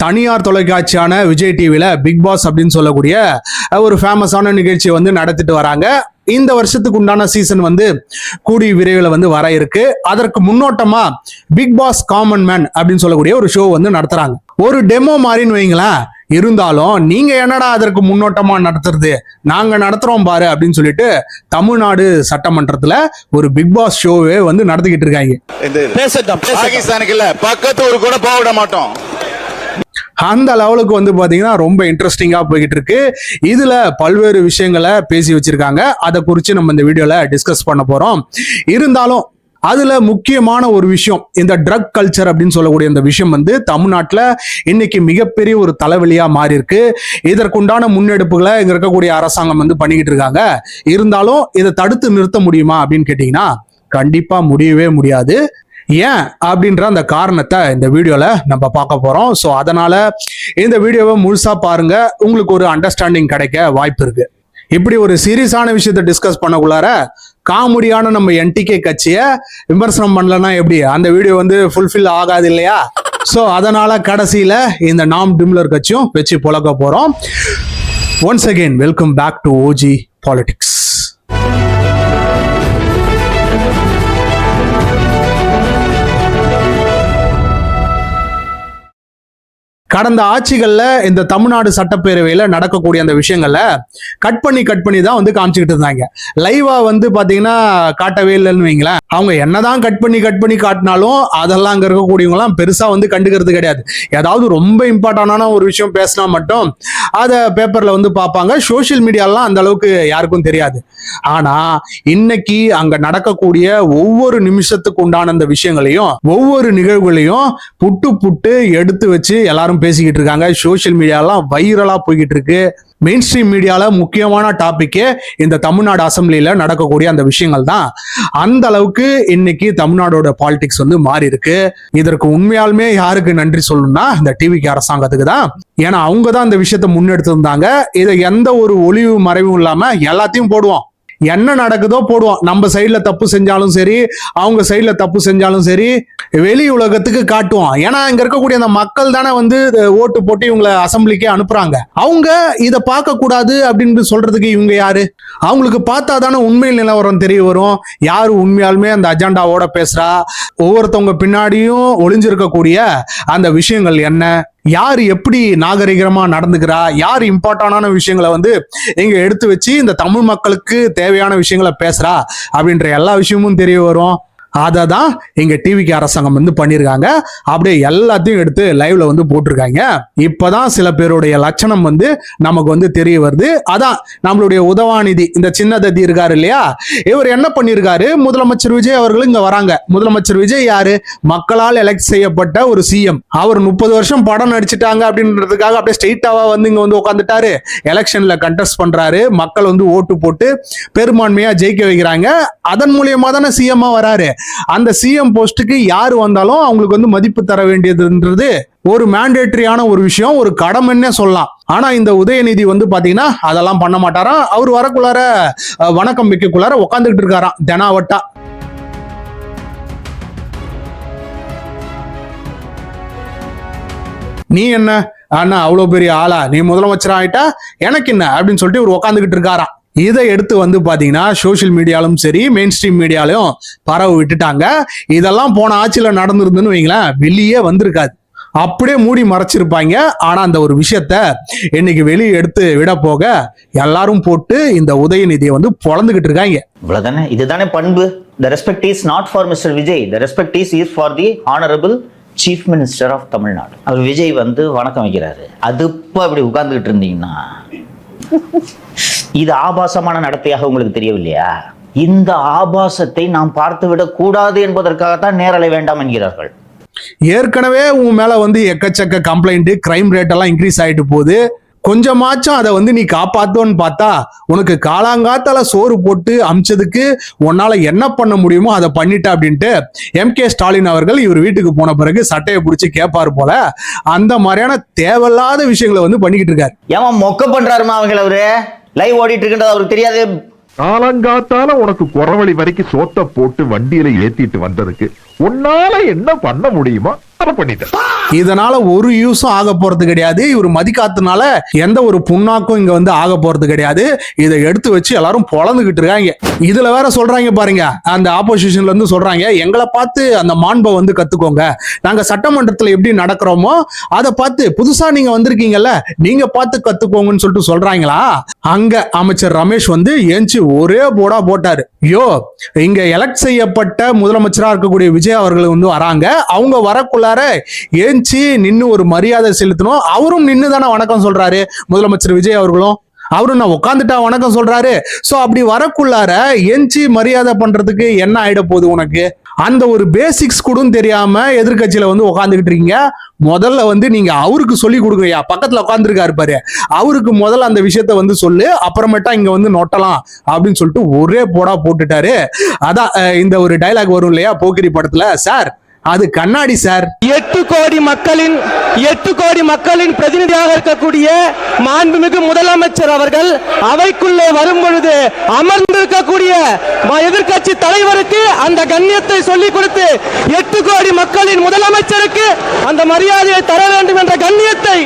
தனியார் தொலைக்காட்சியான விஜய் டிவில big pass அப்படின்னு சொல்லக்கூடிய ஒரு ஃபேமஸான நிகழ்ச்சியை வந்து நடத்திட்டு வராங்க. இந்த வருஷத்துக்கு உண்டான சீசன் வந்து கூடிய விரைவில் வந்து வர இருக்கு. அதற்கு முன்னோட்டமா பிக் பாஸ் காமன் மேன் அப்படின்னு சொல்லக்கூடிய ஒரு ஷோ வந்து நடத்துறாங்க. ஒரு டெமோ மாதிரின்னு வைங்களேன். இருந்தாலும் நீங்க என்னடா அதற்கு முன்னோட்டமா நடத்துறது, நாங்க நடத்துறோம் பாரு அப்படின்னு சொல்லிட்டு தமிழ்நாடு சட்டமன்றத்துல ஒரு பிக் பாஸ் ஷோவே வந்து நடத்திக்கிட்டு இருக்காங்க. பாகிஸ்தானுக்கு இல்ல பக்கத்து ஒரு கூட போக விட மாட்டோம். அந்த லெவலுக்கு வந்து பாத்தீங்கன்னா ரொம்ப இன்ட்ரெஸ்டிங்கா போய்கிட்டு இருக்கு. இதுல பல்வேறு விஷயங்களை பேசி வச்சிருக்காங்க. அதை குறித்து நம்ம இந்த வீடியோல டிஸ்கஸ் பண்ண போறோம். இருந்தாலும் அதுல முக்கியமான ஒரு விஷயம், இந்த ட்ரக் கல்ச்சர் அப்படின்னு சொல்லக்கூடிய இந்த விஷயம் வந்து தமிழ்நாட்டில் இன்னைக்கு மிகப்பெரிய ஒரு தலைவலியா மாறி இருக்கு. இதற்குண்டான முன்னெடுப்புகளை இங்க இருக்கக்கூடிய அரசாங்கம் வந்து பண்ணிக்கிட்டு இருக்காங்க. இருந்தாலும் இதை தடுத்து நிறுத்த முடியுமா அப்படின்னு கேட்டீங்கன்னா கண்டிப்பா முடியவே முடியாது. ஏன் அப்படின்ற அந்த காரணத்தை இந்த வீடியோல நம்ம பார்க்க போறோம். ஸோ அதனால இந்த வீடியோவை முழுசா பாருங்க, உங்களுக்கு ஒரு அண்டர்ஸ்டாண்டிங் கிடைக்க வாய்ப்பு இருக்கு. இப்படி ஒரு சீரியஸான விஷயத்தை டிஸ்கஸ் பண்ணக்குள்ளார காமெடியான நம்ம என்டிகே கட்சியை விமர்சனம் பண்ணலன்னா எப்படி, அந்த வீடியோ வந்து ஃபுல்ஃபில் ஆகாது இல்லையா? ஸோ அதனால கடைசியில இந்த நாம் டிம்லர் கட்சியும் வச்சு புழக்க போறோம். Once again welcome back to OG politics. கடந்த ஆட்சிகள்ல இந்த தமிழ்நாடு சட்டப்பேரவையில நடக்கக்கூடிய அந்த விஷயங்கள்ல கட் பண்ணி தான் வந்து காமிச்சுக்கிட்டு இருந்தாங்க. லைவா வந்து பாத்தீங்கன்னா காட்டவே இல்லைன்னு வைங்களேன். அவங்க என்னதான் கட் பண்ணி காட்டினாலும் அதெல்லாம் அங்க இருக்கக்கூடியவங்க எல்லாம் பெருசா வந்து கண்டுக்கிறது கிடையாது. ஏதாவது ரொம்ப இம்பார்ட்டன்டான ஒரு விஷயம் பேசினா மட்டும் அதை பேப்பர்ல வந்து பார்ப்பாங்க. சோசியல் மீடியாலாம் அந்த அளவுக்கு யாருக்கும் தெரியாது. ஆனா இன்னைக்கு அங்க நடக்கக்கூடிய ஒவ்வொரு நிமிஷத்துக்கு உண்டான அந்த விஷயங்களையும் ஒவ்வொரு நிகழ்வுகளையும் புட்டு எடுத்து வச்சு எல்லாரும் பேசிக்கிட்டு இருக்காங்க. சோசியல் மீடியாலாம் வைரலா போய்கிட்டு இருக்கு. மெயின் ஸ்ட்ரீம் மீடியால முக்கியமான டாபிக்கே இந்த தமிழ்நாடு அசம்பிளியில நடக்கக்கூடிய அந்த விஷயங்கள் தான். அந்த அளவுக்கு இன்னைக்கு தமிழ்நாடோட பாலிடிக்ஸ் வந்து மாறி இருக்கு. இதற்கு உண்மையாலுமே யாருக்கு நன்றி சொல்லணும்னா இந்த டிவிக்கு அரசாங்கத்துக்கு தான். ஏன்னா அவங்க தான் இந்த விஷயத்த முன்னெடுத்து இருந்தாங்க. இதை எந்த ஒரு ஒளிவு மறைவும் இல்லாம எல்லாத்தையும் போடுவோம், என்ன நடக்குதோ போடுவோம். நம்ம சைட்ல தப்பு செஞ்சாலும் சரி, அவங்க சைட்ல தப்பு செஞ்சாலும் சரி, வெளி உலகத்துக்கு காட்டுவோம். ஏன்னா இங்க இருக்கக்கூடிய அந்த மக்கள் தானே வந்து ஓட்டு போட்டு இவங்களை அசம்பிளிக்கே அனுப்புறாங்க. அவங்க இதை பார்க்க கூடாது அப்படின்னு சொல்றதுக்கு இவங்க யாரு? அவங்களுக்கு பார்த்தா தானே உண்மையில் நிலவரம் தெரிய வரும். யாரு உண்மையாலுமே அந்த அஜெண்டாவோட பேசுறா, ஒவ்வொருத்தவங்க பின்னாடியும் ஒளிஞ்சிருக்கக்கூடிய அந்த விஷயங்கள் என்ன, யாரு எப்படி நாகரிகமா நடந்துக்கிறா, யார் இம்பார்ட்டன்டான விஷயங்களை வந்து இங்க எடுத்து வச்சு இந்த தமிழ் மக்களுக்கு தேவையான விஷயங்களை பேசுறா அப்படின்ற எல்லா விஷயமும் தெரிய வரும். அதை தான் இங்க டிவிக்கு அரசாங்கம் வந்து பண்ணியிருக்காங்க. அப்படியே எல்லாத்தையும் எடுத்து லைவ்ல வந்து போட்டிருக்காங்க. இப்பதான் சில பேருடைய லட்சணம் வந்து நமக்கு வந்து தெரிய வருது. அதான் நம்மளுடைய உதவாநிதி, இந்த சின்ன தத்தி இருக்காரு இல்லையா, இவர் என்ன பண்ணியிருக்காரு, முதலமைச்சர் விஜய் அவர்கள் இங்க வராங்க. முதலமைச்சர் விஜய் யாரு? மக்களால் எலெக்ட் செய்யப்பட்ட ஒரு சிஎம். அவர் 30 வருஷம் படம் நடிச்சிட்டாங்க அப்படின்றதுக்காக அப்படியே ஸ்ட்ரெயிட்டாவா வந்து இங்க வந்து உட்காந்துட்டாரு. எலெக்ஷன்ல கண்டெஸ்ட் பண்றாரு, மக்கள் வந்து ஓட்டு போட்டு பெரும்பான்மையா ஜெயிக்க வைக்கிறாங்க. அதன் மூலியமா தானே சிஎம்மா வராரு. அந்த சிஎம் போஸ்டுக்கு யாரு வந்தாலும் அவங்களுக்கு வந்து மதிப்பு தர வேண்டியதுன்றது ஒரு மேண்டேட்டரியான ஒரு விஷயம், ஒரு கடமைன்னே சொல்லலாம். ஆனா இந்த உதயநிதி வந்து பாத்தீங்கன்னா அதெல்லாம் பண்ண மாட்டாராம். அவர் வரக்குள்ளார வணக்கம் வைக்கக்குள்ளார உட்காந்துக்கிட்டு இருக்காராம் தெனாவட்டா. நீ என்ன அண்ணா அவ்வளவு பெரிய ஆளா, நீ முதலமைச்சர் ஆயிட்டா எனக்கு என்ன அப்படின்னு சொல்லிட்டு இவர் உட்காந்துக்கிட்டு இருக்காராம். இதை எடுத்து வந்து பாத்தீங்கன்னா சோசியல் மீடியாலும் சரி, மெயின் ஸ்ட்ரீம் மீடியாலையும் பரவ விட்டுட்டாங்க. இதெல்லாம் போன ஆட்சியில நடந்திருந்துன்னு வைங்களேன், வெளியே வந்திருக்காது, அப்படியே மூடி மறைச்சிருப்பாங்க. ஆனா அந்த ஒரு விஷயத்த இன்னைக்கு வெளியே எடுத்து விட போக எல்லாரும் போட்டு இந்த உதயநிதியை வந்து பொழந்துகிட்டு இருக்காங்க. இவ்வளவுதானே, இதுதானே பண்பு. The respect is not for Mr. Vijay. The respect is for the honorable chief minister of Tamil Nadu. அவர் விஜய் வந்து வணக்கம் வைக்கிறாரு. அது இப்போ அப்படி உட்கார்ந்துகிட்டு இருந்தீங்கன்னா இது ஆபாசமான நடத்தையாக உங்களுக்கு தெரியவில்லையா? இந்த ஆபாசத்தை நாம் பார்த்துவிடக் கூடாது என்பதற்காகத்தான் நேரலை வேண்டாம் என்கிறார்கள். ஏற்கனவே உன் மேல வந்து எக்கச்சக்க கம்ப்ளைண்ட், கிரைம் ரேட் எல்லாம் இன்க்ரீஸ் ஆயிட்டு போகுது. கொஞ்சமாச்சும் அதை வந்து நீ காப்பாத்தோன்னு பார்த்தா உனக்கு காலாங்காத்தால சோறு போட்டு அமிச்சதுக்கு உன்னால என்ன பண்ண முடியுமோ அதை பண்ணிட்ட அப்படின்ட்டு MK ஸ்டாலின் அவர்கள் இவர் வீட்டுக்கு போன பிறகு சட்டையை பிடிச்சி கேட்பாரு போல. அந்த மாதிரியான தேவையில்லாத விஷயங்களை வந்து பண்ணிக்கிட்டு இருக்காரு. ஏமா மொக்க பண்றாருமா அவங்க? அவரு லைவ் ஓடிட்டு இருக்கின்றது அவருக்கு தெரியாது. காலங்காத்தால உனக்கு குறவழி வரைக்கும் சோத்த போட்டு வண்டியில ஏத்திட்டு வந்ததுக்கு உன்னால என்ன பண்ண முடியுமா பண்ணிட்டேன். இதனால ஒரு யூஸும் ஆக போறது கிடையாது. இவர் மதிக்காதனால எந்த ஒரு புண்ணாக்கும் இங்க வந்து ஆக போறது கிடையாது. இதை எடுத்து வச்சு எல்லாரும் பொழந்துகிட்டு இருக்காங்க. இதுல வேற சொல்றாங்க பாருங்க, அந்த ஆப்போசிஷன்ல இருந்து சொல்றாங்க, எங்களை பார்த்து அந்த மாண்பை வந்து கத்துக்கோங்க, நாங்க சட்டமன்றத்துல எப்படி நடக்கிறோமோ அதை பார்த்து புதுசா நீங்க வந்திருக்கீங்கல்ல, நீங்க பார்த்து கத்துக்கோங்கன்னு சொல்லிட்டு சொல்றாங்களா. அங்க அமைச்சர் ரமேஷ் வந்து ஏஞ்சி ஒரே போடா போட்டாரு. யோ, இங்க எலக்ட் செய்யப்பட்ட முதலமைச்சரா இருக்கக்கூடிய விஜய் அவர்கள் வந்து வராங்க, அவங்க வரக்குள்ளார ஏஞ்சி நின்னு ஒரு மரியாதை செலுத்தணும். அவரும் நின்னு தானே வணக்கம் சொல்றாரு. முதலமைச்சர் விஜய் அவர்களும் அவரும் நான் உட்காந்துட்டா வணக்கம் சொல்றாரு. சோ அப்படி வரக்குள்ளார ஏஞ்சி மரியாதை பண்றதுக்கு என்ன ஆயிட போகுது உனக்கு? அந்த ஒரு பேசிக்ஸ் கூட தெரியாம எதிர்கட்சியில வந்து உட்காந்துக்கிட்டு இருக்கீங்க. முதல்ல வந்து நீங்க அவருக்கு சொல்லி கொடுங்கய்யா, பக்கத்துல உட்காந்துருக்காரு பாரு, அவருக்கு முதல்ல அந்த விஷயத்த வந்து சொல்லு, அப்புறமேட்டா இங்க வந்து நோட்டலாம் அப்படின்னு சொல்லிட்டு ஒரே போடா போட்டுட்டாரு. அதான் இந்த ஒரு டைலாக் வரும் இல்லையா போக்கிரி படத்துல, சார் அது கண்ணாடி சார். 8 கோடி மக்களின் பிரதிநிதியாக இருக்கக்கூடிய மாண்புமிகு முதலமைச்சர் அவர்கள் அவைக்குள்ளே வரும் பொழுது அமர்ந்திருக்கக்கூடிய எதிர்க்கட்சி தலைவருக்கு அந்த கண்ணியத்தை சொல்லிக் கொடுத்து 8 கோடி மக்களின் முதலமைச்சருக்கு அந்த மரியாதையை தர வேண்டும் என்ற கண்ணியத்தை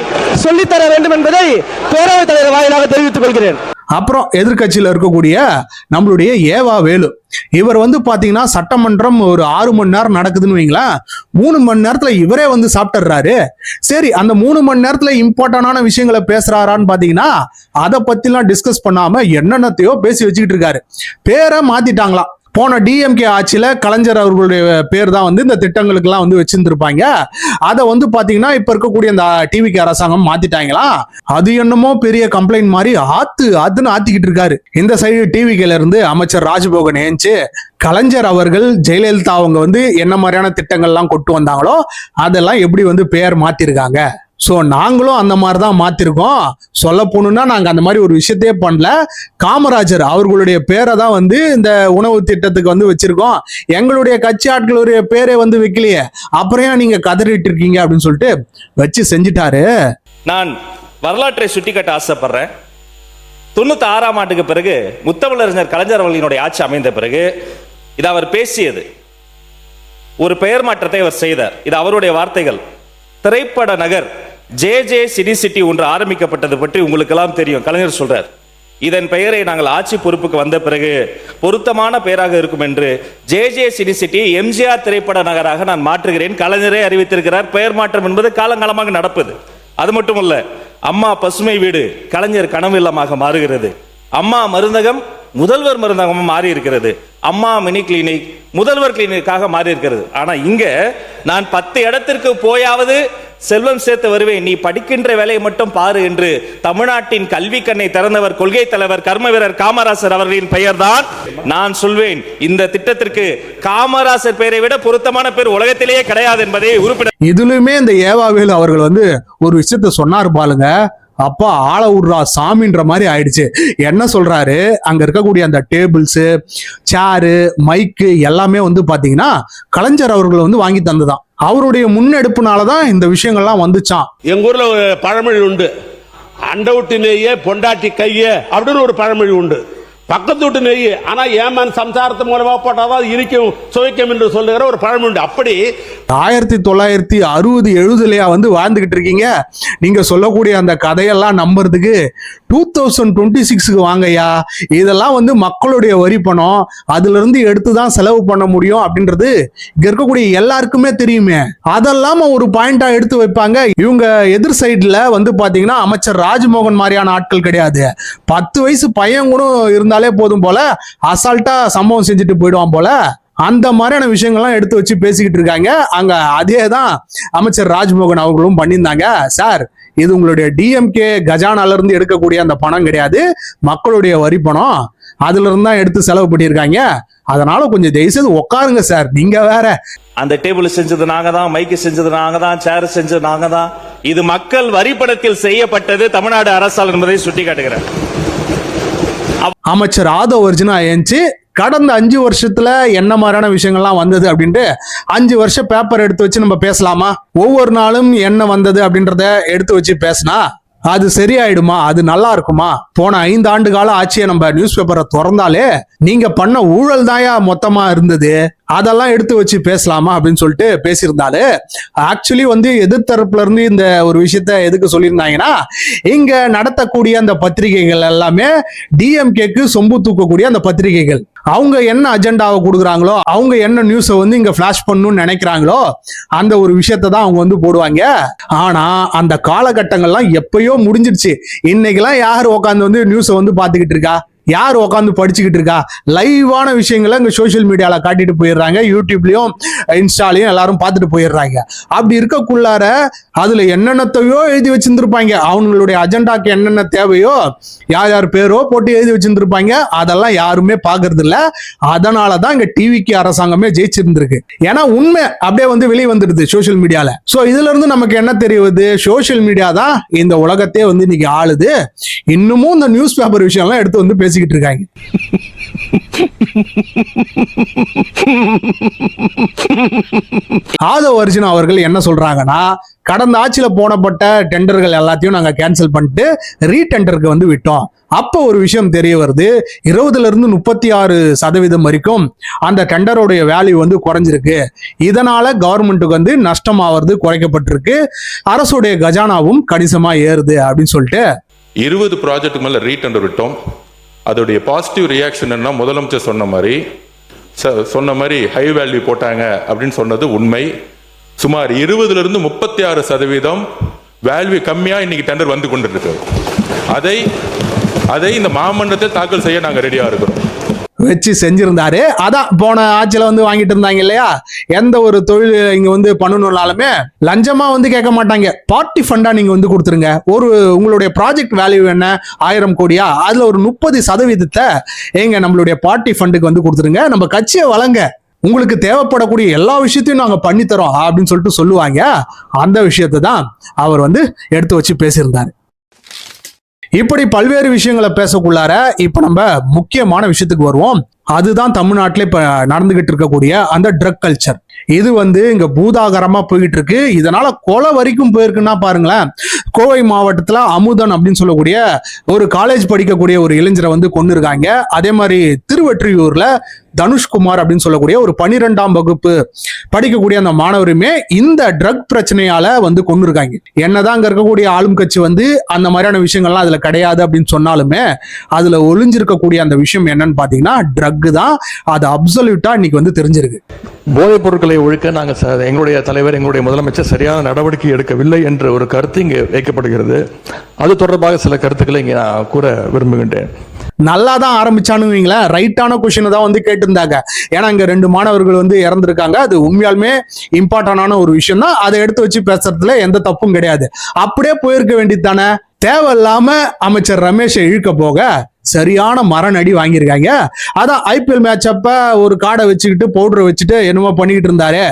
சொல்லித்தர வேண்டும் என்பதை பேரவைத் தலைவர் வாயிலாக தெரிவித்துக் கொள்கிறேன். அப்புறம் எதிர்கட்சியில இருக்கக்கூடிய நம்மளுடைய ஏவா வேலு, இவர் வந்து பாத்தீங்கன்னா சட்டமன்றம் ஒரு 6 மணி நேரம் நடக்குதுன்னு வைங்களேன், 3 மணி நேரத்துல இவரே வந்து சாப்பிட்டுறாரு. சரி, அந்த 3 மணி நேரத்துல இம்பார்ட்டன்டான விஷயங்களை பேசுறாரான்னு பாத்தீங்கன்னா அதை பத்திலாம் டிஸ்கஸ் பண்ணாம என்னென்னத்தையோ பேசி வச்சுக்கிட்டு இருக்காரு. பேரை மாத்திட்டாங்களாம். போன டிஎம்கே ஆட்சியில கலைஞர் அவர்களுடைய பேர் தான் வந்து இந்த திட்டங்களுக்கு எல்லாம் வந்து வச்சிருந்திருப்பாங்க. அதை வந்து பாத்தீங்கன்னா இப்ப இருக்கக்கூடிய இந்த டிவிகே அரசாங்கம் மாத்திட்டாங்களா. அது என்னமோ பெரிய கம்ப்ளைண்ட் மாதிரி அதுன்னு ஆத்திக்கிட்டு இருக்காரு. இந்த சைடு டிவிகேல இருந்து அமைச்சர் ராஜ்போகன் ஏஞ்சி கலைஞர் அவர்கள் ஜெயலலிதா அவங்க வந்து என்ன மாதிரியான திட்டங்கள்லாம் கொண்டு வந்தாங்களோ அதெல்லாம் எப்படி வந்து பெயர் மாத்திருக்காங்க. ஸோ நாங்களும் அந்த மாதிரி தான் மாத்திருக்கோம். சொல்ல போகணும்னா நாங்கள் அந்த மாதிரி ஒரு விஷயத்தையே பண்ணல. காமராஜர் அவர்களுடைய பேரை தான் வந்து இந்த உணவு திட்டத்துக்கு வந்து வச்சிருக்கோம். எங்களுடைய கட்சி ஆட்களுடைய பேரை வந்து வைக்கலையே, அப்புறம் நீங்க கதறிட்டு இருக்கீங்க அப்படின்னு சொல்லிட்டு வச்சு செஞ்சுட்டாரு. நான் வரலாற்றை சுட்டிக்காட்ட ஆசைப்படுறேன். 96ஆம் ஆண்டுக்கு பிறகு முத்தமிழறிஞர் கலைஞர் அவர்களினுடைய ஆட்சி அமைந்த பிறகு இது அவர் பேசியது. ஒரு பெயர் மாற்றத்தை அவர் செய்தார். இது அவருடைய வார்த்தைகள். திரைப்பட நகர் ஜே சினி சிட்டி ஒன்று ஆரம்பிக்கப்பட்டது பற்றி உங்களுக்கெல்லாம் தெரியும். கலைஞர் சொல்றார், இதன் பெயரை நாங்கள் ஆட்சி பொறுப்புக்கு வந்த பிறகு பொருத்தமான பெயராக இருக்கும் என்று ஜே சினி சிட்டி எம்ஜிஆர் திரைப்பட நகராக நான் மாற்றுகிறேன். கலைஞரே அறிவித்திருக்கிறார். பெயர் மாற்றம் என்பது காலங்காலமாக நடப்பது. அது மட்டுமல்ல, அம்மா பசுமை வீடு கலைஞர் கனவு இல்லமாக மாறுகிறது. அம்மா மருந்தகம் முதல்வர் மருந்தகமாக மாறி இருக்கிறது. அம்மா மினி கிளினிக் முதல்வர் கிளினிக்காக மாறி இருக்கிறது. ஆனா இங்க நான் 10 இடத்திற்கு போயாவது செல்வம் சேர்த்து வருவேன், நீ படிக்கின்ற வேலையை மட்டும் பாரு என்று தமிழ்நாட்டின் கல்வி கண்ணை திறந்தவர் கொள்கை தலைவர் கர்ம வீரர் காமராசர் அவர்களின் பெயர் தான். நான் சொல்வேன், இந்த திட்டத்திற்கு காமராசர் பெயரை விட பொருத்தமான பேர் உலகத்திலேயே கிடையாது என்பதை உறுப்பினர். இதுலயுமே இந்த ஏவாவேலு அவர்கள் வந்து ஒரு விஷயத்த சொன்னார் பாருங்க, அப்பா ஆள விடுறா சாமின்ற மாதிரி ஆயிடுச்சு. என்ன சொல்றாரு, அங்க இருக்கக்கூடிய அந்த டேபிள்ஸ், சேரு, மைக்கு எல்லாமே வந்து பாத்தீங்கன்னா கலைஞர் அவர்கள் வந்து வாங்கி தந்துதான். அவருடைய முன்னெடுப்புனாலதான் இந்த விஷயங்கள்லாம் வந்துச்சான். எங்க ஊர்ல ஒரு பழமொழி உண்டு, அண்டவுட்டிலேயே பொண்டாட்டி கைய அப்படின்னு ஒரு பழமொழி உண்டு. பக்கத்து வீட்டு நெய் ஆனா ஏமான் சம்சாரத்து மூலமா போட்டாதான் இனிக்கும் சுவைக்கும் என்று சொல்லுகிற ஒரு பழமொழி உண்டு. அப்படி 1960-70 வந்து வாழ்ந்துகிட்டு இருக்கீங்க. நீங்க சொல்லக்கூடிய அந்த கதையெல்லாம் நம்புறதுக்கு 2026க்கு வாங்கய்யா. இதெல்லாம் வந்து மக்களுடைய வரி பணம், அதுல இருந்து எடுத்துதான் செலவு பண்ண முடியும் அப்படின்றது இங்க இருக்கக்கூடிய எல்லாருக்குமே தெரியுமே. அதெல்லாம் ஒரு பாயிண்டா எடுத்து வைப்பாங்க. இவங்க எதிர் சைடுல வந்து பாத்தீங்கன்னா அமைச்சர் ராஜ்மோகன் மாதிரியான ஆட்கள் கிடையாது. 10 வயசு பையன் கூட இருந்தாலே போதும் போல அசால்ட்டா சம்பவம் செஞ்சுட்டு போயிடுவான் போல. அந்த மாதிரியான விஷயங்கள்லாம் எடுத்து வச்சு பேசிக்கிட்டு இருக்காங்க. அங்க அதே தான் அமைச்சர் ராஜ்மோகன் அவர்களும் பண்ணியிருந்தாங்க. சார், இது உங்களுடைய டிஎம்கே கஜானால இருந்து எடுக்கக்கூடிய அந்த பணம் கிடையாது, மக்களுடைய வரி பணம். அதுல இருந்து தான் எடுத்து செலவு பண்ணியிருக்காங்க. அதனால கொஞ்சம் தயவுசெய்து உட்காருங்க சார். நீங்க வேற அந்த டேபிள் செஞ்சது நாங்க தான், மைக்கு செஞ்சது நாங்க தான், சேர் செஞ்சது நாங்க தான். இது மக்கள் வரி பணத்தில் செய்யப்பட்டது தமிழ்நாடு அரசால் என்பதை சுட்டிக்காட்டுகிறேன். அமைச்சர் ஆதவ் அர்ஜுனா ஏஞ்சி கடந்த 5 வருஷத்துல என்ன மாதிரியான விஷயங்கள்லாம் வந்தது அப்படின்ட்டு 5 வருஷம் பேப்பர் எடுத்து வச்சு நம்ம பேசலாமா? ஒவ்வொரு நாளும் என்ன வந்தது அப்படின்றத எடுத்து வச்சு பேசினா அது சரியாயிடுமா, அது நல்லா இருக்குமா? போன 5 ஆண்டு கால ஆட்சியை நம்ம நியூஸ் பேப்பரை திறந்தாலே நீங்க பண்ண ஊழல் தாயா மொத்தமா இருந்தது, அதெல்லாம் எடுத்து வச்சு பேசலாமா அப்படின்னு சொல்லிட்டு பேசியிருந்தாரு. ஆக்சுவலி வந்து எதிர்த்தரப்புல இருந்து இந்த ஒரு விஷயத்த எதுக்கு சொல்லியிருந்தாங்கன்னா, இங்க நடத்தக்கூடிய அந்த பத்திரிகைகள் எல்லாமே டிஎம்கேக்கு சொம்பு தூக்கக்கூடிய அந்த பத்திரிகைகள், அவங்க என்ன அஜெண்டாவை கொடுக்குறாங்களோ, அவங்க என்ன நியூஸை வந்து இங்க ஃபிளாஷ் பண்ணணும்னு நினைக்கிறாங்களோ அந்த ஒரு விஷயத்தை தான் அவங்க வந்து போடுவாங்க. ஆனா அந்த காலகட்டங்கள்லாம் எப்பயோ முடிஞ்சிருச்சு. இன்னைக்கெல்லாம் யார் உட்காந்து வந்து நியூஸை வந்து பார்த்துக்கிட்டு இருக்கா? யார் உட்காந்து படிச்சுக்கிட்டு இருக்கா? லைவான விஷயங்களை இங்க சோசியல் மீடியால காட்டிட்டு போயிடுறாங்க, யூடியூப்லயும் இன்ஸ்டாலையும் எல்லாரும் பார்த்துட்டு போயிடுறாங்க. அப்படி இருக்கக்குள்ளார அதுல என்னென்னத்தையோ எழுதி வச்சிருந்திருப்பாங்க, அவங்களுடைய அஜெண்டாக்கு என்னென்ன தேவையோ யார் யார் பேரோ போட்டு எழுதி வச்சிருந்திருப்பாங்க. அதெல்லாம் யாருமே பாக்குறது இல்ல. அதனாலதான் இங்க டிவிக்கு அரசாங்கமே ஜெயிச்சிருந்திருக்கு. ஏன்னா உண்மை அப்படியே வந்து வெளியே வந்துடுது சோசியல் மீடியால. சோ இதுல இருந்து நமக்கு என்ன தெரியுது? சோசியல் மீடியா தான் இந்த உலகத்தையே வந்து இன்னைக்கு ஆளுது. இன்னமும் இந்த நியூஸ் பேப்பர் விஷயம் எல்லாம் எடுத்து வந்து பேசிக்கிட்டு இருக்காங்க. ஆதவ் அர்ஜுன் அவர்கள் என்ன சொல்றாங்கன்னா, கடந்த ஆட்சியில போனப்பட்ட டெண்டர்கள் எல்லாத்தையும் நாங்க கேன்சல் பண்ணிட்டு ரீடெண்டருக்கு வந்து விட்டோம். அப்போ ஒரு விஷயம் தெரிய வருது, 20% இருந்து 36% வரைக்கும் அந்த டெண்டருடைய வேல்யூ வந்து குறைஞ்சிருக்கு. இதனால கவர்மெண்ட்டுக்கு வந்து நஷ்டமாவது குறைக்கப்பட்டிருக்கு, அரசுடைய கஜானாவும் கணிசமா ஏறுது அப்படின்னு சொல்லிட்டு 20 ப்ராஜெக்ட் மேல ரீடெண்டர் விட்டோம். அதோடைய பாசிட்டிவ் ரியாக்ஷன் என்ன, முதலமைச்சர் சொன்ன மாதிரி ஹை வேல்யூ போட்டாங்க அப்படின்னு சொன்னது உண்மை. சுமார் 20% இருந்து 36% வேல்யூ கம்மியா இன்னைக்கு டெண்டர் வந்து கொண்டிருக்கு. அதை இந்த மாமன்றத்தில் தாக்கல் செய்ய நாங்க ரெடியா இருக்கிறோம். வச்சு செஞ்சிருந்தாரு. அதான் போன ஆட்சியில வந்து வாங்கிட்டு இருந்தாங்க இல்லையா, எந்த ஒரு தொழில் இங்க வந்து பண்ணணும்னாலுமே லஞ்சமா வந்து கேட்க மாட்டாங்க, பார்ட்டி ஃபண்டா நீங்க வந்து கொடுத்துருங்க. ஒரு உங்களுடைய ப்ராஜெக்ட் வேல்யூ என்ன 1000 கோடியா, அதுல ஒரு 30% எங்க நம்மளுடைய பார்ட்டி ஃபண்டுக்கு வந்து கொடுத்துருங்க, நம்ம கட்சியை வளங்க, உங்களுக்கு தேவைப்படக்கூடிய எல்லா விஷயத்தையும் நாங்க பண்ணித்தரோம் அப்படின்னு சொல்லிட்டு சொல்லுவாங்க. அந்த விஷயத்தை தான் அவர் வந்து எடுத்து வச்சு பேசியிருந்தாரு. இப்படி பல்வேறு விஷயங்களை பேசக்குள்ளார இப்ப நம்ம முக்கியமான விஷயத்துக்கு வருவோம். அதுதான் தமிழ்நாட்டில் இப்ப நடந்துகிட்டு இருக்கக்கூடிய அந்த ட்ரக் கல்ச்சர். இது வந்து இங்க பூதாகரமா போயிட்டு இருக்கு. இதனால கொலை வரைக்கும் போயிருக்குன்னா பாருங்களேன். கோவை மாவட்டத்துல அமுதன் அப்படின்னு சொல்லக்கூடிய ஒரு காலேஜ் படிக்கக்கூடிய ஒரு இளைஞரை வந்து கொண்டு இருக்காங்க. அதே மாதிரி திருவெற்றியூர்ல தனுஷ்குமார் அப்படின்னு சொல்லக்கூடிய ஒரு 12ஆம் வகுப்பு படிக்கக்கூடிய அந்த மாணவருமே இந்த ட்ரக் பிரச்சனையால வந்து கொண்டு இருக்காங்க. என்னதான் அங்க இருக்கக்கூடிய ஆளும் கட்சி வந்து அந்த மாதிரியான விஷயங்கள்லாம் அதுல கிடையாது அப்படின்னு சொன்னாலுமே அதுல ஒளிஞ்சிருக்கக்கூடிய அந்த விஷயம் என்னன்னு பாத்தீங்கன்னா ட்ரக் தான். அது அப்சல்யூட்டா இன்னைக்கு வந்து தெரிஞ்சிருக்கு. போதைப் பொருட்களை ஒழிக்க நாங்கள் எங்களுடைய தலைவர், எங்களுடைய முதலமைச்சர் சரியான நடவடிக்கை எடுக்கவில்லை என்ற ஒரு கருத்து இங்கே வைக்கப்படுகிறது. அது தொடர்பாக சில கருத்துக்களை இங்கே நான் கூற விரும்புகின்றேன். நல்லா தான் ஆரம்பிச்சானுங்களா, ரைட்டான கொஸ்டின் தான் வந்து கேட்டிருந்தாங்க. ஏன்னா இங்க 2 மாணவர்கள் வந்து இறந்திருக்காங்க. அது உண்மையாலுமே இம்பார்ட்டன்டான ஒரு விஷயம் தான். அதை எடுத்து வச்சு பேசுறதுல எந்த தப்பும் கிடையாது. அப்படியே போயிருக்க வேண்டியது தானே. தேவையில்லாம அமைச்சர் ரமேஷை இழுக்க போக சரியான மரணடி வாங்கியிருக்காங்க. அதான் ஐபிஎல் மேட்ச் அப்ப ஒரு காடை வச்சுக்கிட்டு பவுடரை வச்சுட்டு என்னமோ பண்ணிக்கிட்டு இருந்தாரு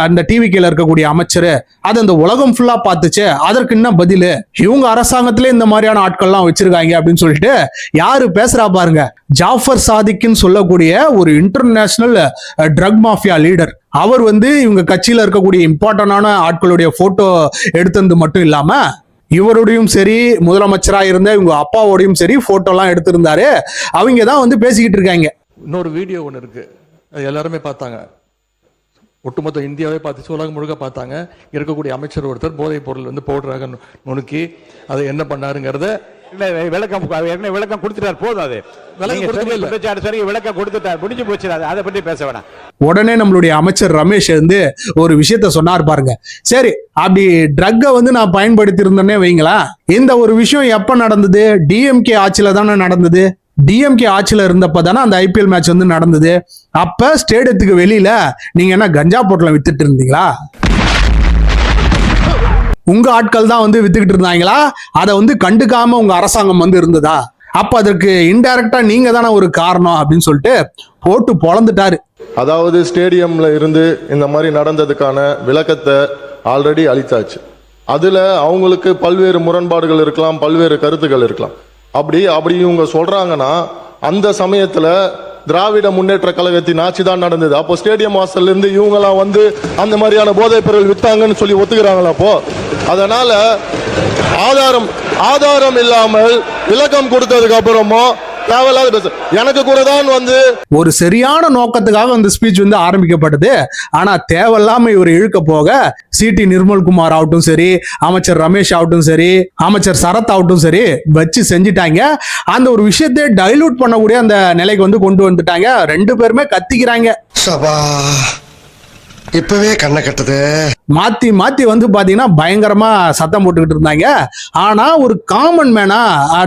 அந்த டிவிக்கில இருக்கக்கூடிய அமைச்சர். அது அந்த உலகம் ஃபுல்லா பார்த்துச்சு. அதற்கு என்ன பதில்? இவங்க அரசாங்கத்திலே இந்த மாதிரியான ஆட்கள்லாம் வச்சிருக்காங்க அப்படின்னு சொல்லிட்டு யாரு பேசுறா பாருங்க. ஜாஃபர் சாதிக்னு சொல்லக்கூடிய ஒரு இன்டர்நேஷனல் ட்ரக் மாஃபியா லீடர். அவர் வந்து இவங்க கட்சியில இருக்கக்கூடிய இம்பார்ட்டன்டான ஆட்களுடைய போட்டோ எடுத்தது மட்டும் இல்லாம இவருடையும் சரி, முதலமைச்சரா இருந்த இவங்க அப்பாவோடையும் சரி போட்டோ எல்லாம் எடுத்திருந்தாரு. அவங்க தான் வந்து பேசிக்கிட்டு இருக்காங்க. இன்னொரு வீடியோ ஒன்று இருக்கு, அது எல்லாருமே பார்த்தாங்க. ஒட்டுமொத்த இந்தியாவே பார்த்துச்சு, உலகம் முழுக்க பார்த்தாங்க. இருக்கக்கூடிய அமைச்சர் ஒருத்தர் போதைப் பொருள் வந்து பவுடராக நுணுக்கி அதை என்ன பண்ணாருங்கிறத விளக்கம் கொடுத்துட்டார். போதும், அது விளக்கம் கொடுத்துட்டார், முடிஞ்சு போச்சு. அதை பற்றி பேச வேணாம். உடனே நம்மளுடைய அமைச்சர் ரமேஷ் வந்து ஒரு விஷயத்த சொன்னார் பாருங்க. சரி, அப்படி ட்ரக்கை வந்து நான் பயன்படுத்தி இருந்தேன்னே வைங்களா. இந்த ஒரு விஷயம் எப்ப நடந்தது? டிஎம்கே ஆட்சியில தானே நடந்தது. டிஎம்கே ஆட்சியில இருந்தப்ப தானே அந்த ஐபிஎல் மேட்ச் வந்து நடந்தது. அப்ப ஸ்டேடியத்துக்கு வெளியில நீங்க என்ன கஞ்சா பொட்டலம் வித்துட்டு இருந்தீங்களா? உங்க ஆட்கள் தான் வந்து வித்துக்கிட்டு இருந்தாங்களா? அதை வந்து கண்டுக்காம உங்க அரசாங்கம் வந்து இருந்ததா? அப்ப அதற்கு இன்டைரக்டா நீங்க தானே ஒரு காரணம் அப்படின்னு சொல்லிட்டு போட்டு பொளந்துட்டாரு. அதாவது ஸ்டேடியம்ல இருந்து இந்த மாதிரி நடந்ததுக்கான விளக்கத்தை ஆல்ரெடி அளித்தாச்சு. அதுல அவங்களுக்கு பல்வேறு முரண்பாடுகள் இருக்கலாம், பல்வேறு கருத்துக்கள் இருக்கலாம். அப்படி இவங்க சொல்றாங்கன்னா அந்த சமயத்துல திராவிட முன்னேற்ற கழகத்தின் ஆட்சி தான் நடந்தது. அப்போ ஸ்டேடியம் வாசல்ல இருந்து இவங்கெல்லாம் வந்து அந்த மாதிரியான போதைப் பொருள் வித்தாங்கன்னு சொல்லி ஒத்துக்கிறாங்களா? அப்போ அதனால ஆதாரம் இல்லாமல் விளக்கம் கொடுத்ததுக்கு அப்புறமோ தேவையில்லாத பேச எனக்கு கூட தான் வந்து ஒரு சரியான நோக்கத்துக்காக அந்த ஸ்பீச் வந்து ஆரம்பிக்கப்பட்டது. ஆனா தேவையில்லாம இவர் இழுக்க போக சிடி நிர்மல்குமார் ஆகட்டும் சரி, அமைச்சர் ரமேஷ் ஆகட்டும் சரி, அமைச்சர் சரத் ஆகட்டும் சரி வச்சு செஞ்சுட்டாங்க. அந்த ஒரு விஷயத்தை டைலூட் பண்ணக்கூடிய அந்த நிலைக்கு வந்து கொண்டு வந்துட்டாங்க. ரெண்டு பேருமே கத்திக்கிறாங்க. இப்பவே கண்ணை கட்டுது. மாத்தி மாத்தி வந்து பாத்தீங்கன்னா பயங்கரமா சத்தம் போட்டுக்கிட்டு இருந்தாங்க. ஆனா ஒரு காமன் மேனா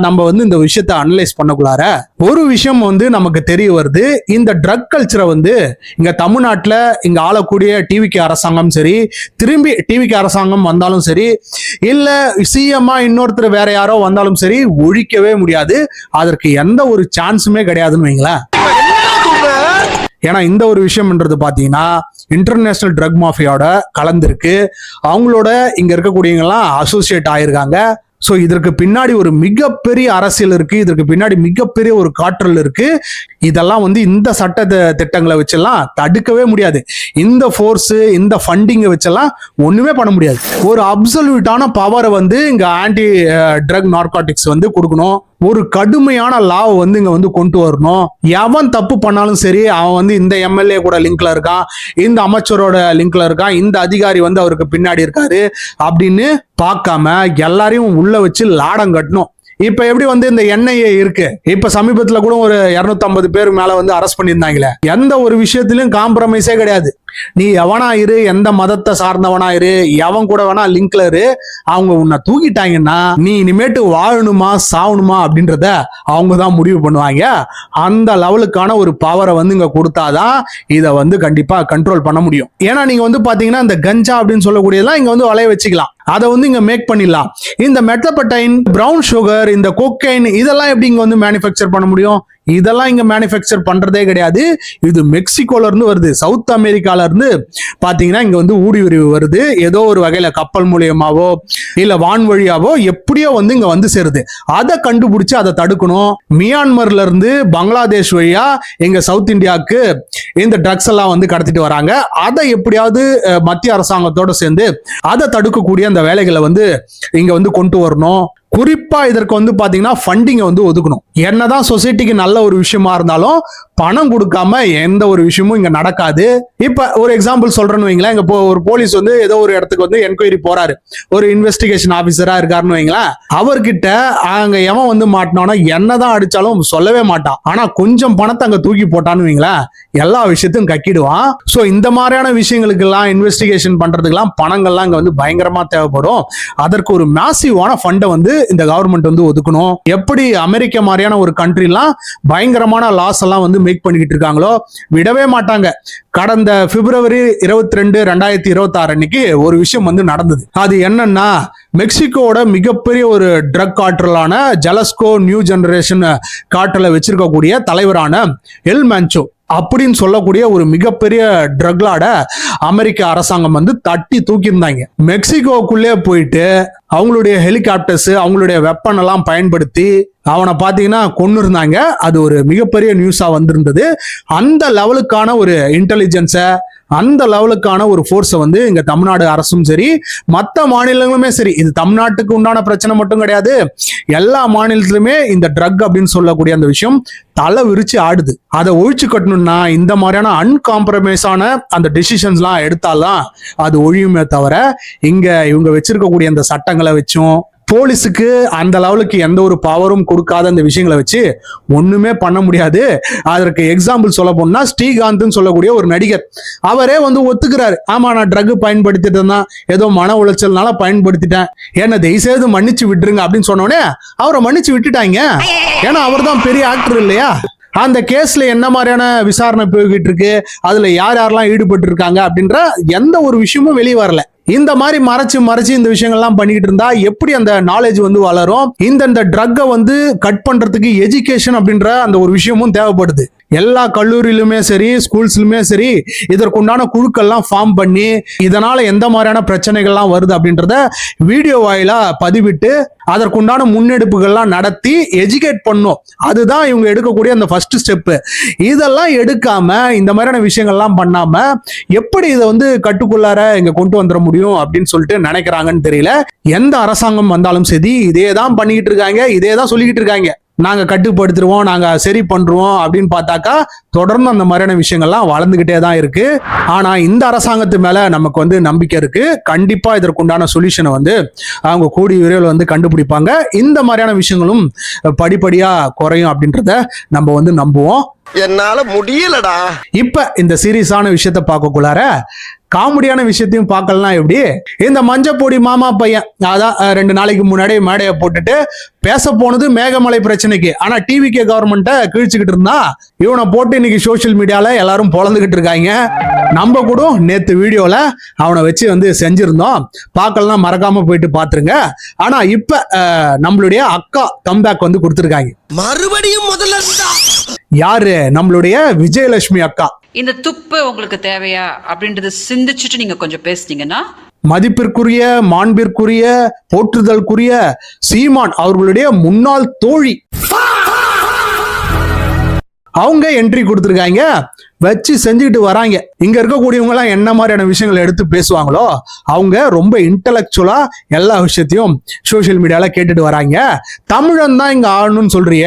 நம்ம வந்து இந்த விஷயத்தை அனலைஸ் பண்ணக்குள்ளார ஒரு விஷயம் வந்து நமக்கு தெரிய வருது. இந்த ட்ரக் கல்ச்சரை வந்து இங்க தமிழ்நாட்டுல இங்க ஆளக்கூடிய டிவிகே அரசாங்கம் சரி, திரும்பி டிவிகே அரசாங்கம் வந்தாலும் சரி, இல்ல சிஎம்மா இன்னொருத்தர் வேற யாரோ வந்தாலும் சரி ஒழிக்கவே முடியாது. அதற்கு எந்த ஒரு சான்ஸுமே கிடையாதுன்னு வைங்களேன். ஏன்னா இந்த ஒரு விஷயம்ன்றது பாத்தீங்கன்னா இன்டர்நேஷனல் ட்ரக் மாஃபியாவோட கலந்திருக்கு. அவங்களோட இங்க இருக்கக்கூடியவங்கலாம் அசோசியேட் ஆயிருக்காங்க. ஸோ இதற்கு பின்னாடி ஒரு மிகப்பெரிய அரசியல் இருக்கு, இதற்கு பின்னாடி மிகப்பெரிய ஒரு காற்றல் இருக்கு. இதெல்லாம் வந்து இந்த சட்ட திட்டங்களை வச்செல்லாம் தடுக்கவே முடியாது. இந்த ஃபோர்ஸ், இந்த ஃபண்டிங்கை வச்செல்லாம் ஒண்ணுமே பண்ண முடியாது. ஒரு அப்சல்யூட்டான பவரை வந்து இங்க ஆன்டி ட்ரக் நார்காட்டிக்ஸ் வந்து கொடுக்கணும். ஒரு கடுமையான லாவை வந்து இங்க வந்து கொண்டு வரணும். எவன் தப்பு பண்ணாலும் சரி, அவன் வந்து இந்த எம்எல்ஏ கூட லிங்க்ல இருக்கான், இந்த அமைச்சரோட லிங்க்ல இருக்கான், இந்த அதிகாரி வந்து அவருக்கு பின்னாடி இருக்காரு அப்படின்னு பார்க்காம எல்லாரையும் உள்ள வச்சு லாடம் கட்டணும். இப்ப எப்படி வந்து இந்த என்ஐஏ இருக்கு, இப்ப சமீபத்துல கூட ஒரு 250 பேர் மேல வந்து அரெஸ்ட் பண்ணியிருந்தாங்களே. எந்த ஒரு விஷயத்திலும் காம்ப்ரமைஸே கிடையாது. நீ எவனா இரு, எந்த மதத்தை சார்ந்தவனா இரு, எவன் கூட வேணா லிங்க்ல இரு, அவங்க உன்னை தூக்கிட்டாங்கன்னா நீ இனிமேட்டு வாழணுமா சாவணுமா அப்படின்றத அவங்க தான் முடிவு பண்ணுவாங்க. அந்த லெவலுக்கான ஒரு பவரை வந்து இங்க கொடுத்தாதான் இதை வந்து கண்டிப்பா கண்ட்ரோல் பண்ண முடியும். ஏன்னா நீங்க வந்து பாத்தீங்கன்னா இந்த கஞ்சா அப்படின்னு சொல்லக்கூடியதெல்லாம் இங்க வந்து வளைய வச்சுக்கலாம், அதை வந்து இங்க மேக் பண்ணிடலாம். இந்த மெட்லபடைன், பிரவுன் சுகர், இந்த கொக்கைன் இதெல்லாம் எப்படி இங்க வந்து மேனுஃபேக்சர் பண்ண முடியும்? இதெல்லாம் இங்க மேனுஃபேக்சர் பண்றதே கிடையாது. இது மெக்சிகோல இருந்து வருது, சவுத் அமெரிக்கால இருந்து பாத்தீங்கன்னா இங்க வந்து ஊடுருவி வருது. ஏதோ ஒரு வகையில கப்பல் மூலியமாவோ இல்ல வான் வழியாவோ எப்படியோ வந்து இங்க வந்து சேருது. அதை கண்டுபிடிச்சு அதை தடுக்கணும். மியான்மர்ல இருந்து பங்களாதேஷ் வழியா எங்க சவுத் இந்தியாவுக்கு இந்த ட்ரக்ஸ் எல்லாம் வந்து கடத்திட்டு வராங்க. அதை எப்படியாவது மத்திய அரசாங்கத்தோட சேர்ந்து அதை தடுக்கக்கூடிய அந்த வேலைகளை வந்து இங்க வந்து கொண்டு வரணும். குறிப்பா இதற்கு வந்து பாத்தீங்கன்னா ஃபண்டிங்கை வந்து ஒதுக்கணும். என்னதான் சொசைட்டிக்கு நல்ல ஒரு விஷயமா இருந்தாலும் பணம் கொடுக்காம எந்த ஒரு விஷயமும் இங்க நடக்காது. இப்ப ஒரு எக்ஸாம்பிள் சொல்றேன்னு வைங்களேன். இங்க ஒரு போலீஸ் வந்து ஏதோ ஒரு இடத்துக்கு வந்து என்கொயரி போறாரு, ஒரு இன்வெஸ்டிகேஷன் ஆபீசரா இருக்காருன்னு வைங்களேன். அவர்கிட்ட அங்க எவன் வந்து மாட்டினானா என்னதான் அடிச்சாலும் சொல்லவே மாட்டான். ஆனா கொஞ்சம் பணத்தை அங்க தூக்கி போட்டான்னு வைங்களேன், எல்லா விஷயத்தையும் கக்கிடுவான். சோ இந்த மாதிரியான விஷயங்களுக்கு எல்லாம் இன்வெஸ்டிகேஷன் பண்றதுக்கெல்லாம் பணங்கள்லாம் இங்க வந்து பயங்கரமா தேவைப்படும். அதற்கு ஒரு மேசிவான ஃபண்டை வந்து இந்த கவர்மெண்ட் வந்து ஒதுக்கணும். எப்படி அமெரிக்கா மாதிரியான ஒரு கண்ட்ரிலாம் பயங்கரமான லாஸ் எல்லாம் வந்து மேக் பண்ணிக்கிட்டு இருக்காங்களோ விடவே மாட்டாங்க. கடந்த பிப்ரவரி 22, 2026 அன்னைக்கு ஒரு விஷயம் வந்து நடந்தது. அது என்னன்னா, மெக்சிகோட மிகப்பெரிய ஒரு ட்ரக் கார்ட்டலான ஜலஸ்கோ நியூ ஜெனரேஷன் கார்ட்டலை வச்சிருக்கக்கூடிய தலைவரான எல் மேன்சோ அப்படின்னு சொல்லக்கூடிய ஒரு மிகப்பெரிய ட்ரக்லாட அமெரிக்க அரசாங்கம் வந்து தட்டி தூக்கியிருந்தாங்க. மெக்சிகோக்குள்ளே போயிட்டு அவங்களுடைய ஹெலிகாப்டர்ஸ், அவங்களுடைய வெப்பன் எல்லாம் பயன்படுத்தி அவனை பார்த்தீங்கன்னா கொண்டு இருந்தாங்க. அது ஒரு மிகப்பெரிய நியூஸா வந்திருந்தது. அந்த லெவலுக்கான ஒரு இன்டெலிஜென்ஸை, அந்த லெவலுக்கான ஒரு ஃபோர்ஸை வந்து இங்க தமிழ்நாடு அரசும் சரி, மற்ற மாநிலங்களுமே சரி, இது தமிழ்நாட்டுக்கு உண்டான பிரச்சனை மட்டும் கிடையாது, எல்லா மாநிலத்திலுமே இந்த ட்ரக் அப்படின்னு சொல்லக்கூடிய அந்த விஷயம் தலை விரிச்சு ஆடுது. அதை ஒழிச்சு கட்டணும்னா இந்த மாதிரியான அன்காம்ப்ரமைஸான அந்த டிசிஷன்ஸ்லாம் எடுத்தால்தான் அது ஒழியுமே தவிர இங்க இவங்க வச்சிருக்கக்கூடிய அந்த சட்டங்களை வச்சும் போலீஸுக்கு அந்த லெவலுக்கு எந்த ஒரு பவரும் கொடுக்காத அந்த விஷயங்களை வச்சு ஒண்ணுமே பண்ண முடியாது. அதற்கு எக்ஸாம்பிள் சொல்ல போனா ஸ்ரீகாந்த் சொல்லக்கூடிய ஒரு நடிகர், அவரே வந்து ஒத்துக்கிறாரு, ஆமா நான் ட்ரக் பயன்படுத்திட்டேன் தான், ஏதோ மன உளைச்சல்னால பயன்படுத்திட்டேன், என்ன தயவுசெய்து மன்னிச்சு விட்டுருங்க அப்படின்னு சொன்னோடனே அவரை மன்னிச்சு விட்டுட்டாங்க. ஏன்னா அவர் தான் பெரிய ஆக்டர் இல்லையா. அந்த கேஸ்ல என்ன மாதிரியான விசாரணை போய்கிட்டு இருக்கு, அதுல யார் யாரெல்லாம் ஈடுபட்டு இருக்காங்க அப்படின்ற எந்த ஒரு விஷயமும் வெளியே வரல. இந்த மாதிரி மறைச்சு இந்த விஷயங்கள்லாம் பண்ணிக்கிட்டு இருந்தா எப்படி அந்த நாலேஜ் வந்து வளரும்? இந்த ட்ரக்கை வந்து கட் பண்றதுக்கு எஜுகேஷன் அப்படின்ற அந்த ஒரு விஷயமும் தேவைப்படுது. எல்லா கல்லூரியிலுமே சரி, ஸ்கூல்ஸ்லுமே சரி, இதற்குண்டான குழுக்கள்லாம் ஃபார்ம் பண்ணி இதனால எந்த மாதிரியான பிரச்சனைகள்லாம் வருது அப்படின்றத வீடியோ வாயிலா பதிவிட்டு அதற்குண்டான முன்னெடுப்புகள்லாம் நடத்தி எஜுகேட் பண்ணும். அதுதான் இவங்க எடுக்கக்கூடிய அந்த ஃபர்ஸ்ட் ஸ்டெப். இதெல்லாம் எடுக்காம இந்த மாதிரியான விஷயங்கள்லாம் பண்ணாம எப்படி இதை வந்து கட்டுக்குள்ளார இங்க கொண்டு வந்துட முடியும் அப்படின்னு சொல்லிட்டு நினைக்கிறாங்கன்னு தெரியல. எந்த அரசாங்கம் வந்தாலும் சரி இதே தான் பண்ணிக்கிட்டு இருக்காங்க, இதே தான் சொல்லிக்கிட்டு இருக்காங்க. நாங்க கட்டுப்படுத்திடுவோம், நாங்க சரி பண்றோம் அப்படின்னு பார்த்தாக்கா தொடர்ந்து அந்த மாதிரியான விஷயங்கள்லாம் வளர்ந்துகிட்டே தான் இருக்கு. ஆனா இந்த அரசாங்கத்து மேல நமக்கு வந்து நம்பிக்கை இருக்கு. கண்டிப்பா இதற்குண்டான சொல்யூஷனை வந்து அவங்க கூடிய விரைவில் வந்து கண்டுபிடிப்பாங்க. இந்த மாதிரியான விஷயங்களும் படிப்படியா குறையும் அப்படின்றத நம்ம வந்து நம்புவோம். என்னால முடியலடா. இப்ப இந்த சீரியஸான விஷயத்த பார்க்கக்குள்ளார காமெடியான விஷயத்தையும் பார்க்கலாம். எப்படி இந்த மஞ்சப்பொடி மாமா பையன் அதான் 2 நாளைக்கு முன்னாடி மேடையை போட்டுட்டு பேச போனது மேகமலை பிரச்சனைக்கு. ஆனா டிவிகே கவர்மெண்ட்டை கிழிச்சுக்கிட்டு இருந்தா இவனை போட்டு இன்னைக்கு சோசியல் மீடியால எல்லாரும் பொழந்துகிட்டு இருக்காங்க. நம்ம கூட நேத்து வீடியோல அவனை வச்சு வந்து செஞ்சிருந்தோம். பார்க்கலாம், மறக்காம போயிட்டு பாத்துருங்க. ஆனா இப்ப நம்மளுடைய அக்கா கம்பேக் வந்து கொடுத்துருக்காங்க. மறுபடியும் முதல்ல யாரு? நம்மளுடைய விஜயலட்சுமி அக்கா. இந்த துப்பு உங்களுக்கு தேவையா அப்படின்றத சிந்திச்சுட்டு நீங்க கொஞ்சம் பேசுனீங்கன்னா மதிப்பிற்குரிய, மாண்பிற்குரிய, போற்றுதலுக்குரிய சீமான் அவர்களுடைய முன்னாள் தோழி அவங்க என்ட்ரி கொடுத்துருக்காங்க, வச்சு செஞ்சுக்கிட்டு வராங்க. இங்க இருக்கக்கூடியவங்க எல்லாம் என்ன மாதிரியான விஷயங்களை எடுத்து பேசுவாங்களோ அவங்க ரொம்ப இன்டலெக்சுவலா எல்லா விஷயத்தையும் சோசியல் மீடியால கேட்டுட்டு வராங்க. தமிழன் தான் இங்க ஆளணும்னு சொல்றிய,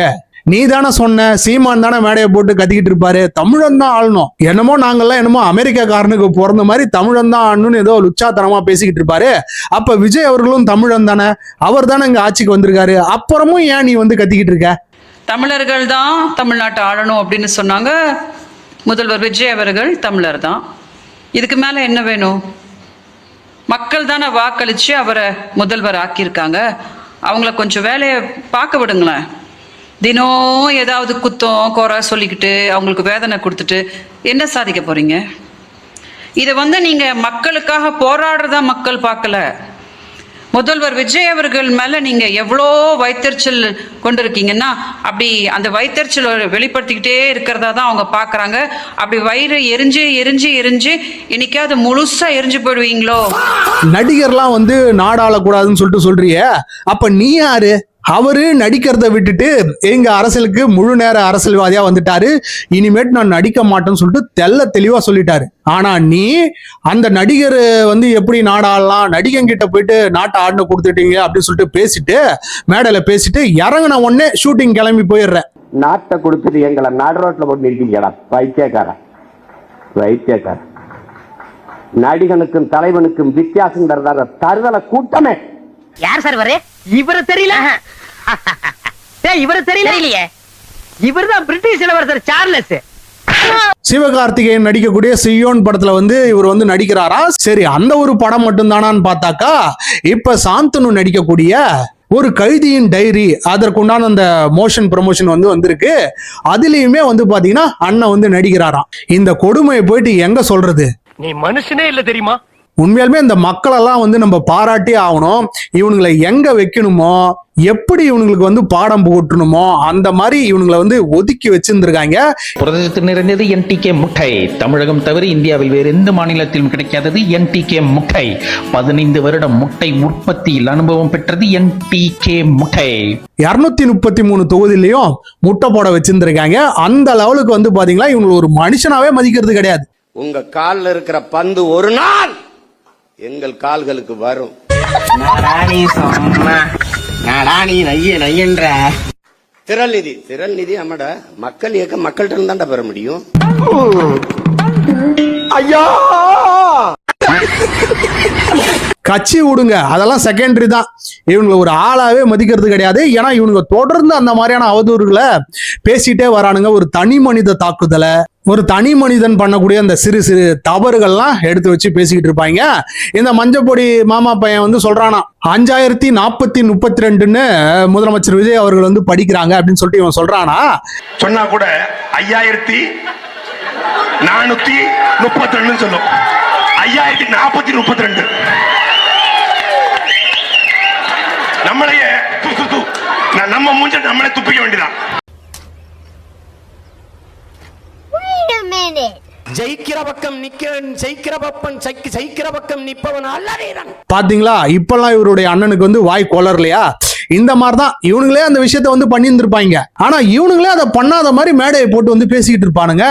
நீ தானே சொன்ன, சீமான் தானே மேடையை போட்டு கத்திக்கிட்டு இருப்பாரு, தமிழன் தான் ஆளணும், என்னமோ நாங்கெல்லாம் என்னமோ அமெரிக்காக்காரனுக்கு பிறந்த மாதிரி தமிழன் தான் ஆளணும்னு ஏதோ லுச்சாத்தனமா பேசிக்கிட்டு இருப்பாரு. அப்ப விஜய் அவர்களும் தமிழன் தானே, அவர் தானே இங்க ஆட்சிக்கு வந்திருக்காரு, அப்புறமும் ஏன் நீ வந்து கத்திக்கிட்டு இருக்க? தமிழர்கள் தான் தமிழ்நாட்டை ஆளணும் அப்படின்னு சொன்னாங்க முதல்வர் விஜய் அவர்கள். தமிழர் தான், இதுக்கு மேல என்ன வேணும்? மக்கள் தானே வாக்களிச்சு அவரை முதல்வர் ஆக்கியிருக்காங்க. அவங்கள கொஞ்சம் வேலையை பார்க்க விடுங்களேன். தினம் ஏதாவது குத்தம் குறை சொல்லிக்கிட்டு அவங்களுக்கு வேதனை கொடுத்துட்டு என்ன சாதிக்க போறீங்க? இதை வந்து நீங்க மக்களுக்காக போராடுறதா மக்கள் பார்க்கல. முதல்வர் விஜய் அவர்கள் மேல நீங்க எவ்வளோ வைத்தறிச்சல் கொண்டிருக்கீங்கன்னா அப்படி அந்த வைத்தறிச்சல் வெளிப்படுத்திக்கிட்டே இருக்கிறதா தான் அவங்க பார்க்குறாங்க. அப்படி வயிறு எரிஞ்சு எரிஞ்சு எரிஞ்சு என்னைக்காவது முழுசா எரிஞ்சு போயிடுவீங்களோ? நடிகர்லாம் வந்து நாடாளக்கூடாதுன்னு சொல்லிட்டு சொல்றிய, அப்ப நீ யாரு? அவரு நடிக்கிறத விட்டுட்டு எங்க அரசியலுக்கு முழு நேர அரசியல்வாதியா வந்துட்டாரு. இனிமேட்டு நான் நடிக்க மாட்டேன்னு சொல்லிட்டு தெல்ல தெளிவா சொல்லிட்டாரு. ஆனா நீ அந்த நடிகர் வந்து எப்படி நாடாடலாம், நடிகன் கிட்ட போயிட்டு நாட்டை ஆடின கொடுத்துட்டீங்க அப்படின்னு சொல்லிட்டு பேசிட்டு மேடையில பேசிட்டு இறங்கின உடனே ஷூட்டிங் கிளம்பி போயிடுறேன். நாட்டை கொடுத்துட்டு எங்களை நாடு ரோட்ல போட்டு நிறுத்திக்கடா வைத்தியக்காரன். நடிகனுக்கும் தலைவனுக்கும் வித்தியாசம் தருதல கூட்டமே. யார் சார் வரே? இவரு தெரியல. இவரு தெரியலையே. இவர்தான் பிரிட்டிஷ் இளவரசர் சார்லஸ். சிவகார்த்திகேயன் நடிக்கக்கூடிய சியோன் படத்துல வந்து இவர் வந்து நடிக்கிறாரா? சரி, அந்த ஒரு படம் மட்டும் தானான்னு பார்த்தாக்கா இப்ப சாந்தனு நடிக்கக்கூடிய ஒரு கைதியின் டைரி, அதற்குண்டான அந்த மோஷன் ப்ரமோஷன் வந்து வந்திருக்கு. அதுலயுமே வந்து பாத்தீங்கன்னா அண்ணன் வந்து நடிக்கிறாராம். இந்த கொடுமையை போயிட்டு எங்க சொல்றது? நீ மனுஷனே இல்ல தெரியுமா? உண்மையாலுமே இந்த மக்களெல்லாம் வந்து நம்ம பாராட்டி ஆகணும். இவனுங்களை எங்க வைக்கணுமோ, எப்படி இவனுங்களுக்கு வந்து பாடம் போட்டணுமோ அந்த மாதிரி இவனுங்களை வந்து ஒதுக்கி வச்சிருந்திருக்காங்க. புரதத்தில் நிறைந்தது NTK முட்டை. தமிழகம் தவிர இந்தியாவில் வேறு எந்த மாநிலத்திலும் கிடைக்காதது NTK முட்டை. 15 வருடம் முட்டை உற்பத்தியில் அனுபவம் பெற்றது NTK முட்டை. 233 தொகுதியிலையும் முட்டை போட வச்சிருந்திருக்காங்க. அந்த லெவலுக்கு வந்து பாத்தீங்களா இவங்களை ஒரு மனுஷனாவே மதிக்கிறது கிடையாது. உங்க கால்ல இருக்கிற பந்து ஒரு நாள் எங்கள் கால்களுக்கு வரும். திரள் நிதி அம்மட மக்கள் இயக்கம் மக்கள்கிட்ட இருந்தாண்டா பெற முடியும். ஐயா கட்சி விடுங்க, அதெல்லாம் செகண்டரி தான். இவங்களை ஒரு ஆளாவே மதிக்கிறது கிடையாது. ஏன்னா இவனுங்க தொடர்ந்து அந்த மாதிரியான அவதூறுகளை பேசிட்டே வரானுங்க. ஒரு தனி மனித தாக்குதலை, ஒரு தனி மனிதன் பண்ணக்கூடிய அந்த சிறு சிறு தவறுகள்லாம் எடுத்து வச்சு பேசிக்கிட்டு இருப்பாங்க. இந்த மஞ்சப்பொடி மாமா பையன் வந்து சொல்றானா 5432ன்னு முதலமைச்சர் விஜய் அவர்கள் வந்து படிக்கிறாங்க அப்படின்னு சொல்லிட்டு இவன் சொல்றானா. சொன்னா கூட 5432 சொல்லும். 5432 நம்மளையே நம்ம மூஞ்ச நம்மளே துப்பிக்க வேண்டியதான். minute. ஜெயிக்கிற பக்கம் ஜெயிக்கிற பக்கம் நிப்பவன் அல்லவேதான். பாத்தீங்களா, இப்பெல்லாம் இவருடைய அண்ணனுக்கு வந்து வாய் கொளரலையா? இந்த மாதிரிதான் இவனுங்களே அந்த விஷயத்த வந்து பண்ணி இருந்திருப்பாங்க. ஆனா இவனுங்களே அதை பண்ணாத மாதிரி மேடையை போட்டு வந்து பேசிக்கிட்டு இருப்பானுங்க.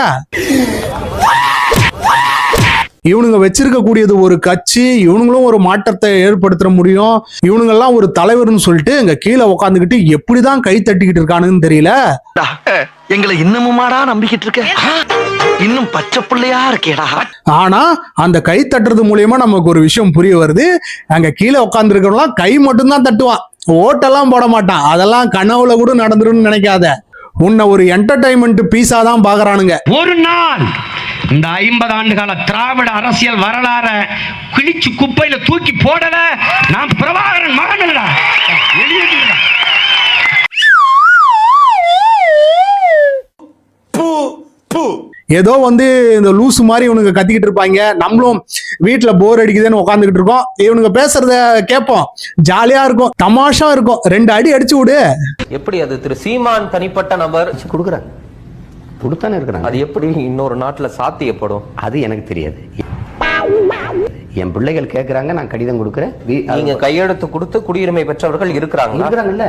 இவனுங்க வச்சிருக்கக்கூடியது ஒரு கட்சி, இவனுங்களும் ஒரு மாற்றத்தை ஏற்படுத்த முடியும், இவனுங்கெல்லாம் ஒரு தலைவர்னு சொல்லிட்டு இங்க கீழே உட்காந்துக்கிட்டு எப்படிதான் கை தட்டிக்கிட்டு இருக்கானுன்னு தெரியல. எங்களை இன்னமுமாடா நம்பிக்கிட்டு இருக்க? இன்னும் பச்சை பிள்ளையா இருக்கேடா. ஆனா அந்த கை தட்டுறது மூலியமா நமக்கு ஒரு விஷயம் புரிய வருது. அங்க கீழே உட்கார்ந்து இருக்கிறவங்களாம் கை மட்டும்தான் தட்டுவான், ஓட்டெல்லாம் போட மாட்டான். அதெல்லாம் கனவுல கூட நடந்துருன்னு நினைக்காத. உன்னை ஒரு என்டர்டைன்மெண்ட் பீஸா தான் பாக்குறானுங்க. ஒரு நாள் இந்த 50 ஆண்டு கால திராவிட அரசியல் வரலாற கிழிச்சு குப்பையில தூக்கி போடல நான் பிரபாகரன் மகன். ஏதோ வந்து இந்த லூசு மாதிரி இவனுங்க கத்திக்கிட்டு இருப்பாங்க. நம்மளும் வீட்டுல போர் அடிக்குதுன்னு உட்காந்துக்கிட்டு இருக்கோம். இவனுங்க பேசுறத கேட்போம், ஜாலியா இருக்கும், தமாஷா இருக்கும். 2 அடி அடிச்சு விடு. எப்படி அது திரு சீமான் தனிப்பட்ட நபர் கொடுக்குறாங்க, கொடுத்தானே இருக்கிறாங்க. அது எப்படி இன்னொரு நாட்டுல சாத்தியப்படும் அது எனக்கு தெரியாது. என் பிள்ளைகள் கேட்கறாங்க, நான் கடிதம் கொடுக்குறேன். நீங்க கையெழுத்து கொடுத்து குடியுரிமை பெற்றவர்கள் இருக்கிறாங்கல்ல.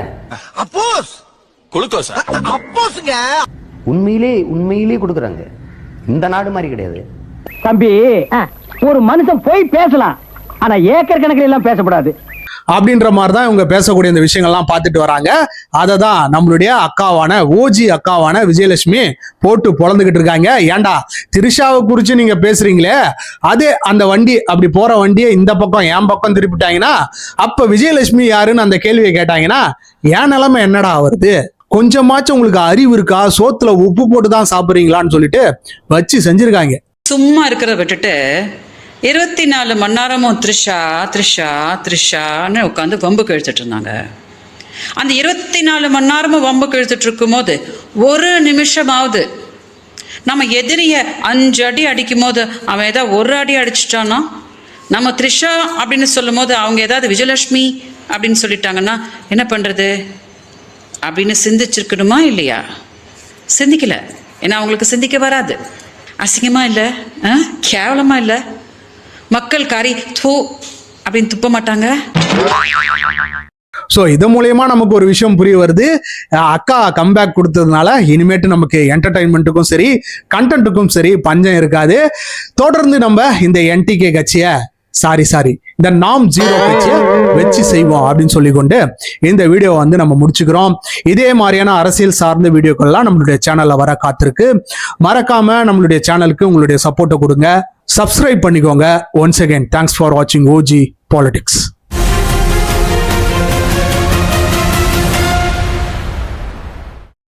அப்போஸ் குளுக்கோஸ் அப்போஸ்ங்க உண்மையிலே கொடுக்குறாங்க. இந்த நாடு மாதிரி கிடையாது தம்பி. ஒரு மனுஷன் போய் பேசலாம், ஆனா ஏக்கர் கணக்கில் எல்லாம் பேசக்கூடாது அப்படின்ற மாதிரிதான் இவங்க பேசக்கூடிய இந்த விஷயங்கள்லாம் பார்த்துட்டு வராங்க. அதை தான் நம்மளுடைய அக்காவான ஓஜி அக்காவான விஜயலட்சுமி போட்டு பொழந்துகிட்டு இருக்காங்க. ஏண்டா திரிஷாவை குறிச்சு நீங்க பேசுறீங்களே, அதே அந்த வண்டி அப்படி போற வண்டியை இந்த பக்கம் என் பக்கம் திருப்பிட்டாங்கன்னா அப்ப விஜயலட்சுமி யாருன்னு அந்த கேள்வியை கேட்டாங்கன்னா என் நிலைமை என்னடா வருது? கொஞ்சமாச்சும் உங்களுக்கு அறிவு இருக்கா? சோத்துல உப்பு போட்டு தான் சாப்பிடுறீங்களான்னு சொல்லிட்டு வச்சு செஞ்சிருக்காங்க. சும்மா இருக்கிறத விட்டுட்டு 24 மணி நேரமும் த்ரிஷா த்ரிஷா த்ரிஷான்னு உட்காந்து வம்புக்கு இழுத்துட்டு இருந்தாங்க. அந்த 24 மணி நேரமும் வம்புக்கு இழுத்துட்டு இருக்கும் போது ஒரு நிமிஷமாவது நம்ம எதிரிய 5 அடி அடிக்கும் போது அவன் ஏதாவது 1 அடி அடிச்சுட்டான்னா, நம்ம த்ரிஷா அப்படின்னு சொல்லும் போது அவங்க ஏதாவது விஜயலட்சுமி அப்படின்னு சொல்லிட்டாங்கன்னா என்ன பண்றது அப்படின்னு சிந்திச்சிருக்கணுமா இல்லையா? சிந்திக்கல. ஏன்னா அவங்களுக்கு சிந்திக்க வராது. அசிங்கமா இல்லை, கேவலமா இல்லை? மக்கள் காரி தூ அப்படின்னு துப்ப மாட்டாங்க. ஸோ இது மூலயமா நமக்கு ஒரு விஷயம் புரிய வருது. அக்கா கம்பேக் கொடுத்ததுனால இனிமேட்டு நமக்கு என்டர்டைன்மெண்ட்டுக்கும் சரி கண்டென்ட்டுக்கும் சரி பஞ்சம் இருக்காது. தொடர்ந்து நம்ம இந்த என்டிகே கட்சியை சாரி இந்த நாம் 0 கட்சியை வச்சு செய்வோம் அப்படின்னு சொல்லிக்கொண்டு இந்த வீடியோவை வந்து நம்ம முடிச்சுக்கிறோம். இதே மாதிரியான அரசியல் சார்ந்த வீடியோக்கள்லாம் நம்மளுடைய சேனல்ல வர காத்திருக்கு. மறக்காம நம்மளுடைய சேனலுக்கு உங்களுடைய சப்போர்ட்டை கொடுங்க, சப்ஸ்கிரைப் பண்ணிக்கோங்க. ஒன்ஸ் அகைன் தேங்க்ஸ் ஃபார் வாட்சிங் ஓஜி பாலிடிக்ஸ்.